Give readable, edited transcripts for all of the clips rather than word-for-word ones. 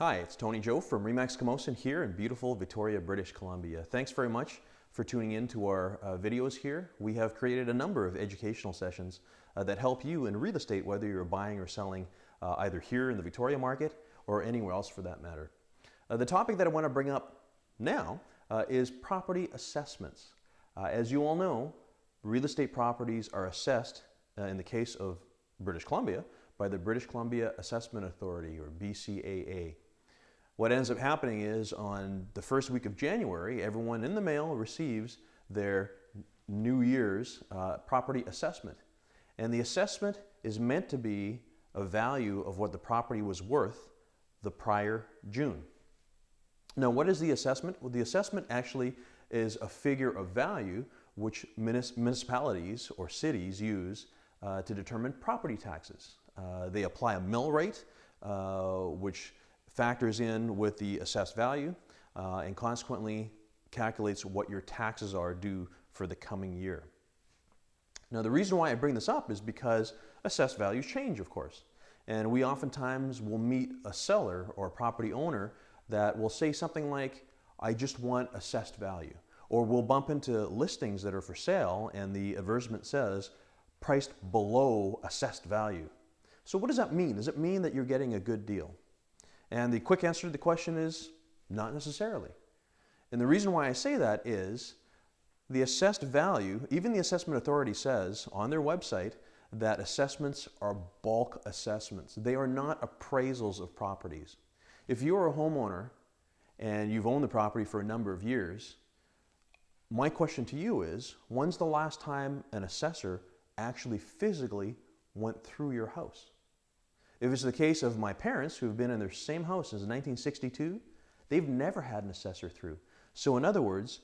Hi, it's Tony Joe from Remax Camosun here in beautiful Victoria, British Columbia. Thanks very much for tuning in to our videos here. We have created a number of educational sessions that help you in real estate, whether you're buying or selling either here in the Victoria market or anywhere else for that matter. The topic that I want to bring up now is property assessments. As you all know, real estate properties are assessed, in the case of British Columbia, by the British Columbia Assessment Authority, or BCAA. What ends up happening is on the first week of January, everyone in the mail receives their New Year's property assessment. And the assessment is meant to be a value of what the property was worth the prior June. Now, what is the assessment? Well, the assessment actually is a figure of value which municipalities or cities use to determine property taxes. They apply a mill rate, which factors in with the assessed value and consequently calculates what your taxes are due for the coming year. Now, the reason why I bring this up is because assessed values change, of course. And we oftentimes will meet a seller or a property owner that will say something like, I just want assessed value. Or we'll bump into listings that are for sale and the advertisement says, priced below assessed value. So what does that mean? Does it mean that you're getting a good deal? And the quick answer to the question is not necessarily. And the reason why I say that is the assessed value, even the assessment authority says on their website that assessments are bulk assessments. They are not appraisals of properties. If you're a homeowner and you've owned the property for a number of years, my question to you is, when's the last time an assessor actually physically went through your house? If it's the case of my parents who have been in their same house since 1962, they've never had an assessor through. So in other words,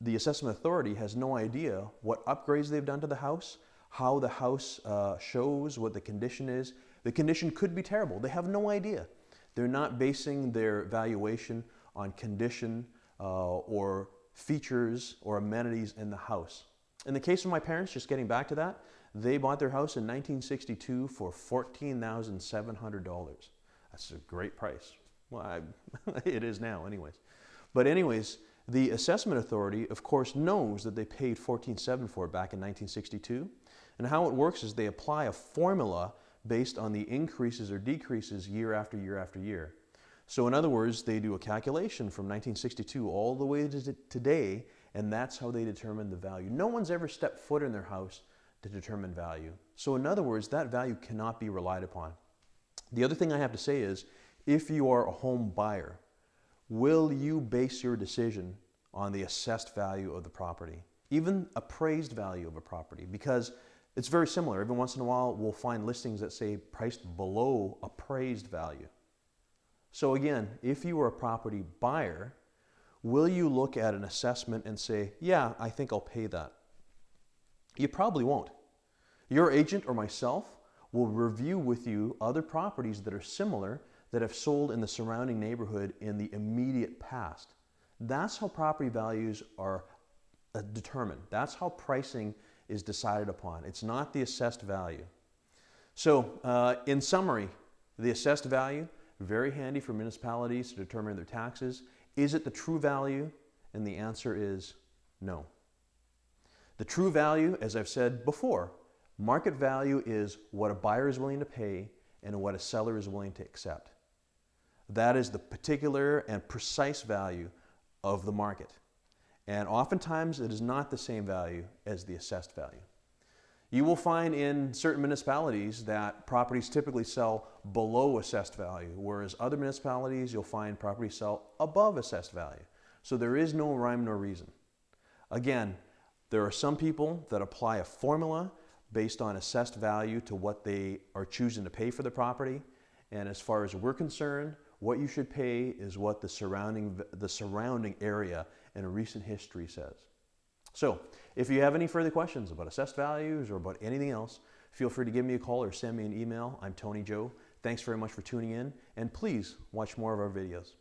the assessment authority has no idea what upgrades they've done to the house, how the house shows, what the condition is. The condition could be terrible. They have no idea. They're not basing their valuation on condition or features or amenities in the house. In the case of my parents, just getting back to that, they bought their house in 1962 for $14,700. That's a great price. Well, it is now anyways. But anyways, the assessment authority, of course, knows that they paid $14,700 for it back in 1962. And how it works is they apply a formula based on the increases or decreases year after year after year. So in other words, they do a calculation from 1962 all the way to today, and that's how they determine the value. No one's ever stepped foot in their house to determine value. So in other words, that value cannot be relied upon. The other thing I have to say is, if you are a home buyer, will you base your decision on the assessed value of the property, even appraised value of a property? Because it's very similar. Every once in a while, we'll find listings that say priced below appraised value. So again, if you are a property buyer, will you look at an assessment and say, yeah, I think I'll pay that? You probably won't. Your agent or myself will review with you other properties that are similar that have sold in the surrounding neighborhood in the immediate past. That's how property values are determined. That's how pricing is decided upon. It's not the assessed value. So in summary, the assessed value, very handy for municipalities to determine their taxes. Is it the true value? And the answer is no. The true value, as I've said before, market value is what a buyer is willing to pay and what a seller is willing to accept. That is the particular and precise value of the market. And oftentimes it is not the same value as the assessed value. You will find in certain municipalities that properties typically sell below assessed value, whereas other municipalities you'll find properties sell above assessed value. So there is no rhyme nor reason. Again, there are some people that apply a formula based on assessed value to what they are choosing to pay for the property. And as far as we're concerned, what you should pay is what the surrounding area and recent history says. So if you have any further questions about assessed values or about anything else, feel free to give me a call or send me an email. I'm Tony Joe. Thanks very much for tuning in, and please watch more of our videos.